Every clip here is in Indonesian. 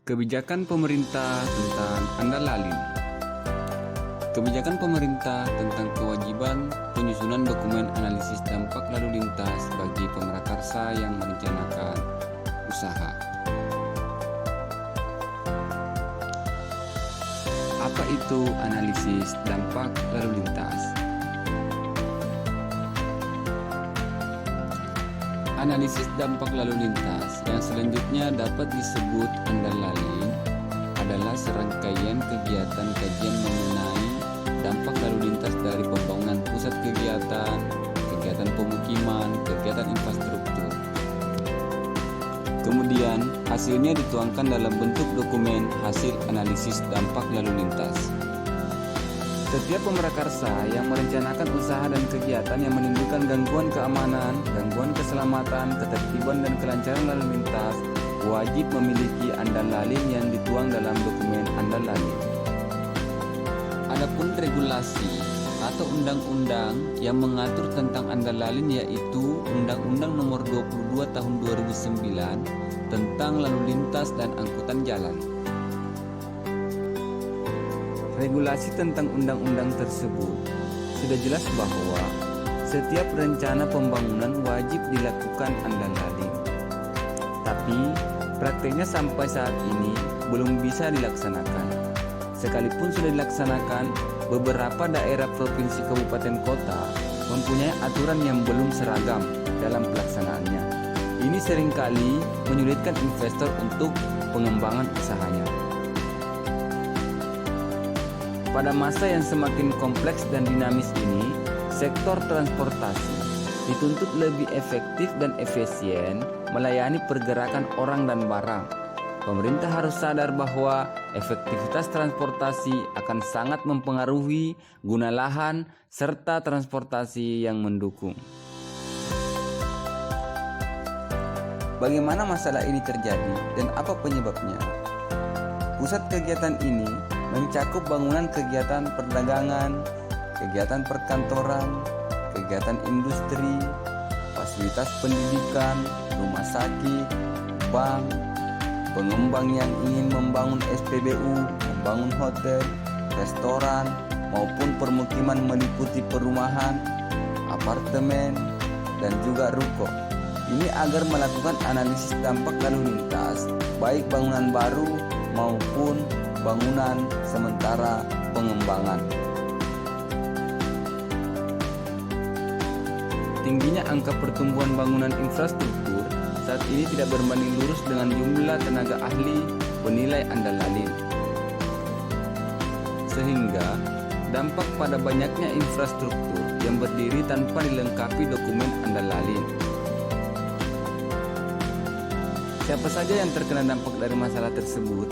Kebijakan pemerintah tentang Andalalin. Kebijakan pemerintah tentang kewajiban penyusunan dokumen analisis dampak lalu lintas bagi pemrakarsa yang merencanakan usaha. Apa itu analisis dampak lalu lintas? Analisis dampak lalu lintas yang selanjutnya dapat disebut Andalalin adalah serangkaian kegiatan kajian mengenai dampak lalu lintas dari pembangunan pusat kegiatan, kegiatan pemukiman, kegiatan infrastruktur. Kemudian hasilnya dituangkan dalam bentuk dokumen hasil analisis dampak lalu lintas. Setiap pemrakarsa yang merencanakan usaha dan kegiatan yang menimbulkan gangguan keamanan, gangguan keselamatan, ketertiban dan kelancaran lalu lintas wajib memiliki Andalalin yang dituang dalam dokumen Andalalin. Adapun regulasi atau undang-undang yang mengatur tentang Andalalin yaitu Undang-Undang Nomor 22 Tahun 2009 tentang lalu lintas dan angkutan jalan. Regulasi tentang undang-undang tersebut sudah jelas bahwa setiap rencana pembangunan wajib dilakukan Andalalin. Tapi prakteknya sampai saat ini belum bisa dilaksanakan. Sekalipun sudah dilaksanakan, beberapa daerah provinsi kabupaten kota mempunyai aturan yang belum seragam dalam pelaksanaannya. Ini seringkali menyulitkan investor untuk pengembangan usahanya. Pada masa yang semakin kompleks dan dinamis ini, sektor transportasi dituntut lebih efektif dan efisien melayani pergerakan orang dan barang. Pemerintah harus sadar bahwa efektivitas transportasi akan sangat mempengaruhi guna lahan serta transportasi yang mendukung. Bagaimana masalah ini terjadi dan apa penyebabnya? Pusat kegiatan ini mencakup bangunan kegiatan perdagangan, kegiatan perkantoran, kegiatan industri, fasilitas pendidikan, rumah sakit, bank, pengembang yang ingin membangun SPBU, membangun hotel, restoran, maupun permukiman meliputi perumahan, apartemen, dan juga ruko. Ini agar melakukan analisis dampak lalu lintas, baik bangunan baru maupun bangunan sementara pengembangan. Tingginya angka pertumbuhan bangunan infrastruktur saat ini tidak berbanding lurus dengan jumlah tenaga ahli penilai Andalalin. Sehingga dampak pada banyaknya infrastruktur yang berdiri tanpa dilengkapi dokumen Andalalin. Siapa saja yang terkena dampak dari masalah tersebut?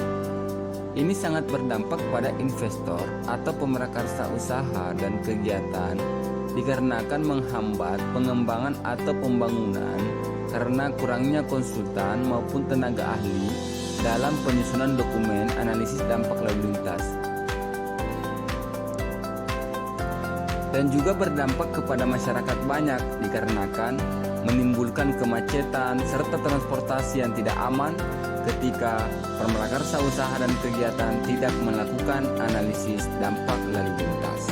Ini sangat berdampak pada investor atau pemrakarsa usaha dan kegiatan dikarenakan menghambat pengembangan atau pembangunan karena kurangnya konsultan maupun tenaga ahli dalam penyusunan dokumen analisis dampak lalu lintas. Dan juga berdampak kepada masyarakat banyak dikarenakan menimbulkan kemacetan serta transportasi yang tidak aman ketika pemrakarsa usaha dan kegiatan tidak melakukan analisis dampak lalu lintas.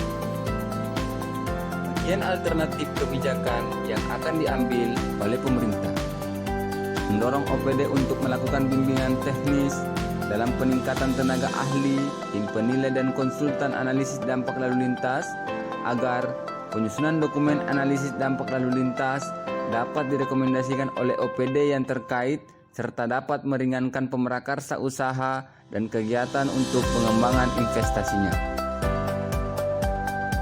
Bagian alternatif kebijakan yang akan diambil oleh pemerintah: mendorong OPD untuk melakukan bimbingan teknis dalam peningkatan tenaga ahli, tim penilai dan konsultan analisis dampak lalu lintas agar penyusunan dokumen analisis dampak lalu lintas dapat direkomendasikan oleh OPD yang terkait serta dapat meringankan pemrakarsa usaha dan kegiatan untuk pengembangan investasinya.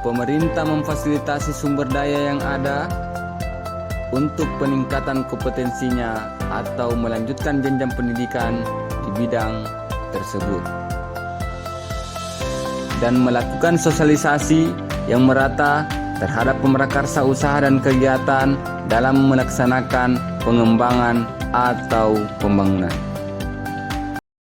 Pemerintah memfasilitasi sumber daya yang ada untuk peningkatan kompetensinya atau melanjutkan jenjang pendidikan di bidang tersebut. Dan melakukan sosialisasi yang merata terhadap pemrakarsa usaha dan kegiatan dalam melaksanakan pengembangan atau pembangunan.